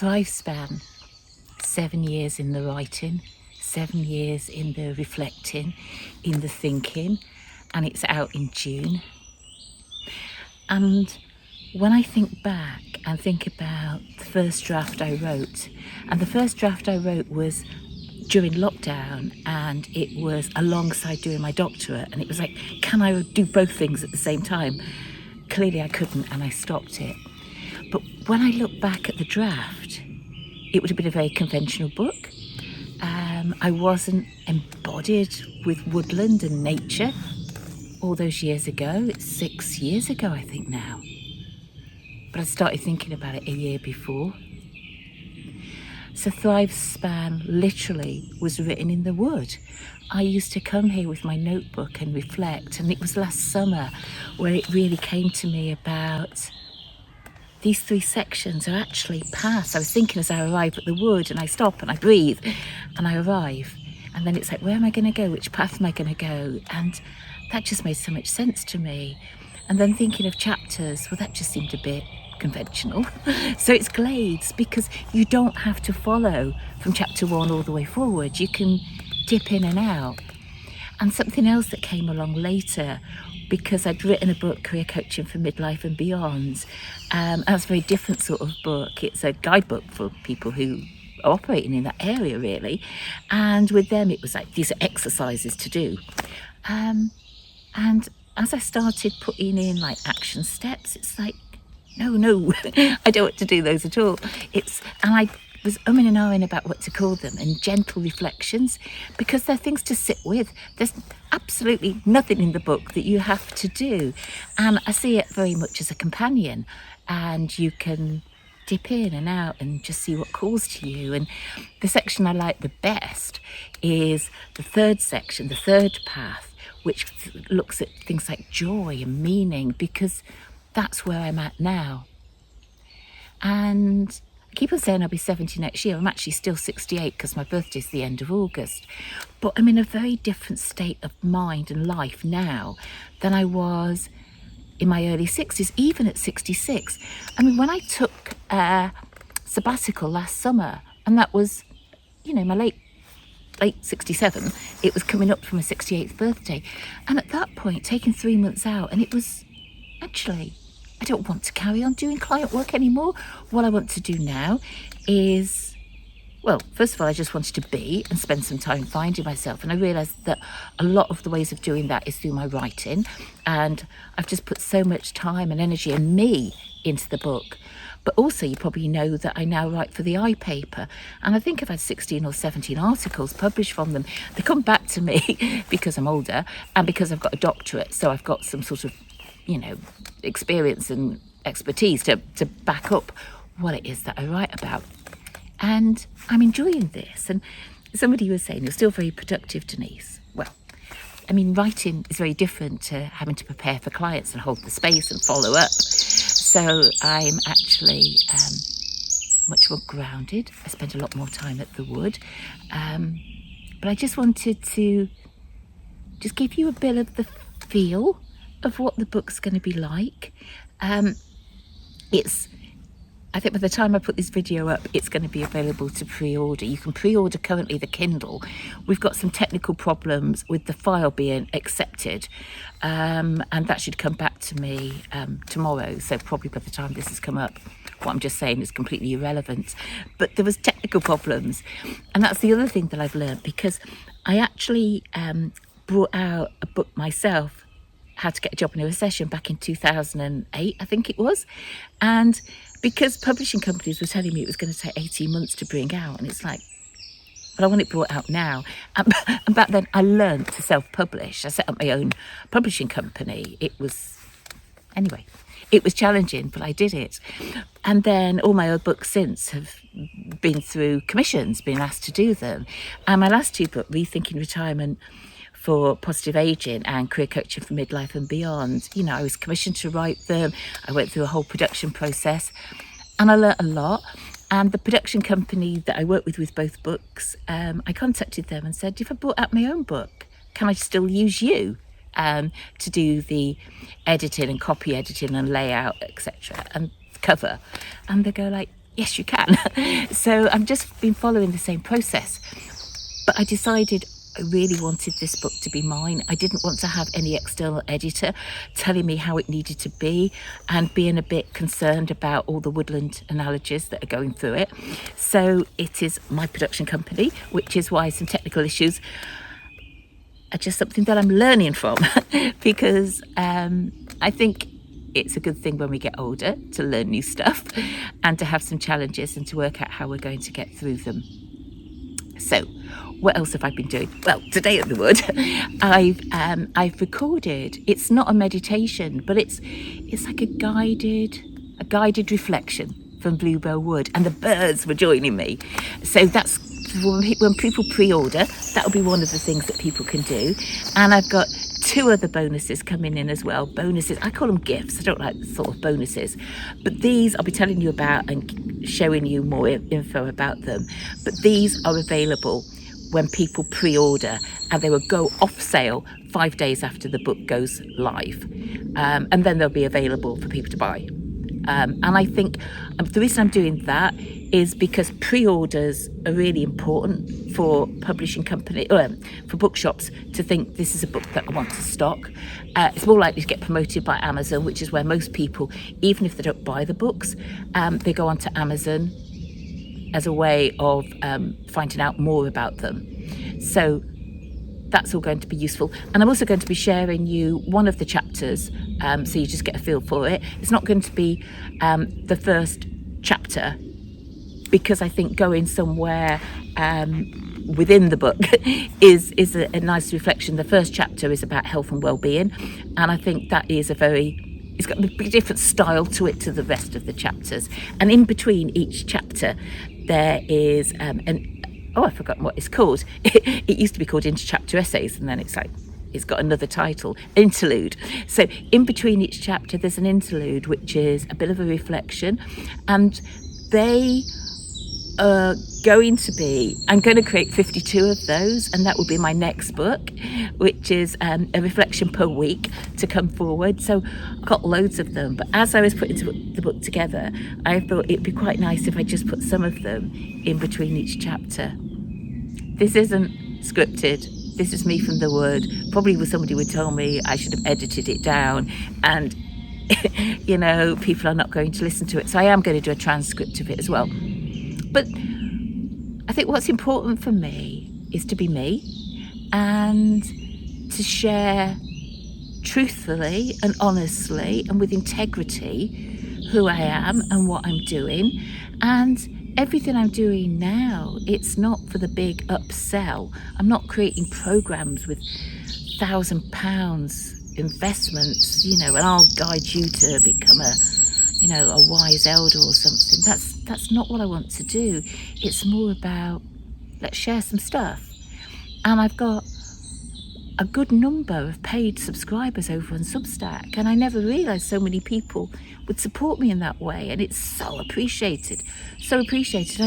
ThriveSpan, 7 years in the writing, 7 years in the reflecting, in the thinking, and it's out in June. And when I think back and think about the first draft I wrote, and the first draft I wrote was during lockdown, and it was alongside doing my doctorate, and it was like, can I do both things at the same time? Clearly I couldn't, and I stopped it. But when I look back at the draft, it would have been a very conventional book. I wasn't embodied with woodland and nature all those years ago. It's 6 years ago, I think now. But I started thinking about it a year before. So ThriveSpan literally was written in the wood. I used to come here with my notebook and reflect, and it was last summer where it really came to me about these 3 sections are actually paths. I was thinking as I arrive at the wood, and I stop and I breathe and I arrive, and then it's like, where am I going to go? Which path am I going to go? And that just made so much sense to me. And then thinking of chapters, well, that just seemed a bit conventional. So it's glades, because you don't have to follow from chapter 1 all the way forward. You can dip in and out. And something else that came along later, because I'd written a book, Career Coaching for Midlife and Beyond. That's a very different sort of book. It's a guidebook for people who are operating in that area, really. And with them, it was like, these are exercises to do. And as I started putting in like action steps, it's like, no, I don't want to do those at all. And I was umming and ahhing about what to call them, and gentle reflections, because they're things to sit with. There's absolutely nothing in the book that you have to do. And I see it very much as a companion, and you can dip in and out and just see what calls to you. And the section I like the best is the 3rd section, the 3rd path, which looks at things like joy and meaning, because that's where I'm at now. And I keep on saying I'll be 70 next year. I'm actually still 68 because my birthday's the end of August. But I'm in a very different state of mind and life now than I was in my early 60s, even at 66. I mean, when I took a sabbatical last summer, and that was, my late 67, it was coming up for my 68th birthday. And at that point, taking 3 months out, and it was actually, I don't want to carry on doing client work anymore. What I want to do now is, well, first of all, I just wanted to be and spend some time finding myself. And I realised that a lot of the ways of doing that is through my writing. And I've just put so much time and energy and me into the book. But also, you probably know that I now write for the iPaper. And I think I've had 16 or 17 articles published from them. They come back to me because I'm older and because I've got a doctorate. So I've got some sort of, experience and expertise to back up what it is that I write about. And I'm enjoying this. And somebody was saying, you're still very productive, Denise. Well, I mean, writing is very different to having to prepare for clients and hold the space and follow up. So I'm actually much more grounded. I spend a lot more time at the wood. But I just wanted to just give you a bit of the feel of what the book's going to be like. I think by the time I put this video up, it's going to be available to pre-order. You can pre-order currently the Kindle. We've got some technical problems with the file being accepted, and that should come back to me tomorrow. So probably by the time this has come up, what I'm just saying is completely irrelevant. But there was technical problems, and that's the other thing that I've learned, because I actually brought out a book myself, How to Get a Job in a Recession, back in 2008, I think it was. And because publishing companies were telling me it was going to take 18 months to bring out, and it's like, but I want it brought out now. And back then I learned to self-publish. I set up my own publishing company. It was challenging, but I did it. And then all my other books since have been through commissions, been asked to do them. And my last 2 books, Rethinking Retirement for Positive Aging and Career Coaching for Midlife and Beyond, I was commissioned to write them. I went through a whole production process, and I learnt a lot. And the production company that I worked with both books, I contacted them and said, if I brought out my own book, can I still use you to do the editing and copy editing and layout, etc., and cover? And they go like, Yes, you can. So I've just been following the same process. But I decided I really wanted this book to be mine. I didn't want to have any external editor telling me how it needed to be and being a bit concerned about all the woodland analogies that are going through it. So it is my production company, which is why some technical issues are just something that I'm learning from because I think it's a good thing when we get older to learn new stuff and to have some challenges and to work out how we're going to get through them. So what else have I been doing? Well, today at the Wood, I've recorded. It's not a meditation, but it's like a guided reflection from Bluebell Wood, and the birds were joining me. So that's when people pre-order. That'll be one of the things that people can do. And I've got 2 other bonuses coming in as well. Bonuses, I call them gifts. I don't like sort of bonuses, but these I'll be telling you about and showing you more info about them. But these are available when people pre-order, and they will go off sale 5 days after the book goes live, and then they'll be available for people to buy. And I think the reason I'm doing that is because pre-orders are really important for publishing company, for bookshops to think this is a book that I want to stock. It's more likely to get promoted by Amazon, which is where most people, even if they don't buy the books, they go onto Amazon as a way of finding out more about them. So that's all going to be useful. And I'm also going to be sharing you one of the chapters, so you just get a feel for it. It's not going to be the first chapter, because I think going somewhere within the book is a nice reflection. The first chapter is about health and well-being, and I think that is it's got a different style to it to the rest of the chapters. And in between each chapter there is I've forgotten what it's called. It used to be called Inter-Chapter Essays, and then it's got another title, interlude. So in between each chapter there's an interlude, which is a bit of a reflection, and they are going to be, I'm going to create 52 of those, and that will be my next book, which is a reflection per week to come forward. So I've got loads of them, but as I was putting the book together, I thought it'd be quite nice if I just put some of them in between each chapter. This isn't scripted. This is me from the Wood. Probably somebody would tell me I should have edited it down, and you know, people are not going to listen to it. So I am going to do a transcript of it as well. But I think what's important for me is to be me and to share truthfully and honestly and with integrity who I am and what I'm doing. And everything I'm doing now, it's not for the big upsell. I'm not creating programs with £1,000 investments, you know, and I'll guide you to become a wise elder or something. That's not what I want to do. It's more about, let's share some stuff. And I've got a good number of paid subscribers over on Substack, and I never realised so many people would support me in that way, and it's so appreciated. I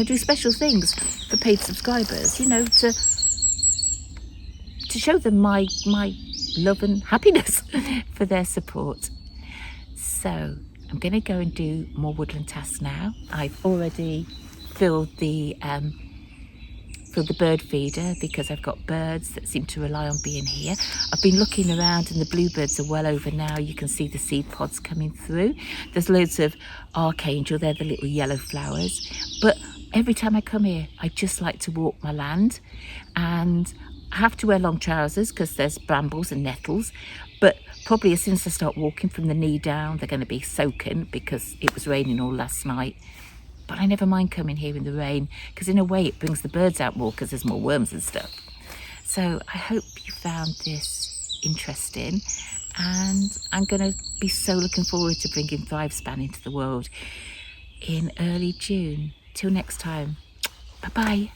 do special things for paid subscribers, you know, to show them my love and happiness for their support. So I'm going to go and do more woodland tasks now. I've already filled the bird feeder because I've got birds that seem to rely on being here. I've been looking around and the bluebirds are well over now. You can see the seed pods coming through. There's loads of archangel, they're the little yellow flowers. But every time I come here, I just like to walk my land, and I have to wear long trousers because there's brambles and nettles. But probably as soon as I start walking from the knee down, they're going to be soaking because it was raining all last night. But I never mind coming here in the rain, because in a way it brings the birds out more because there's more worms and stuff. So I hope you found this interesting, and I'm going to be so looking forward to bringing ThriveSpan into the world in early June. Till next time, bye-bye.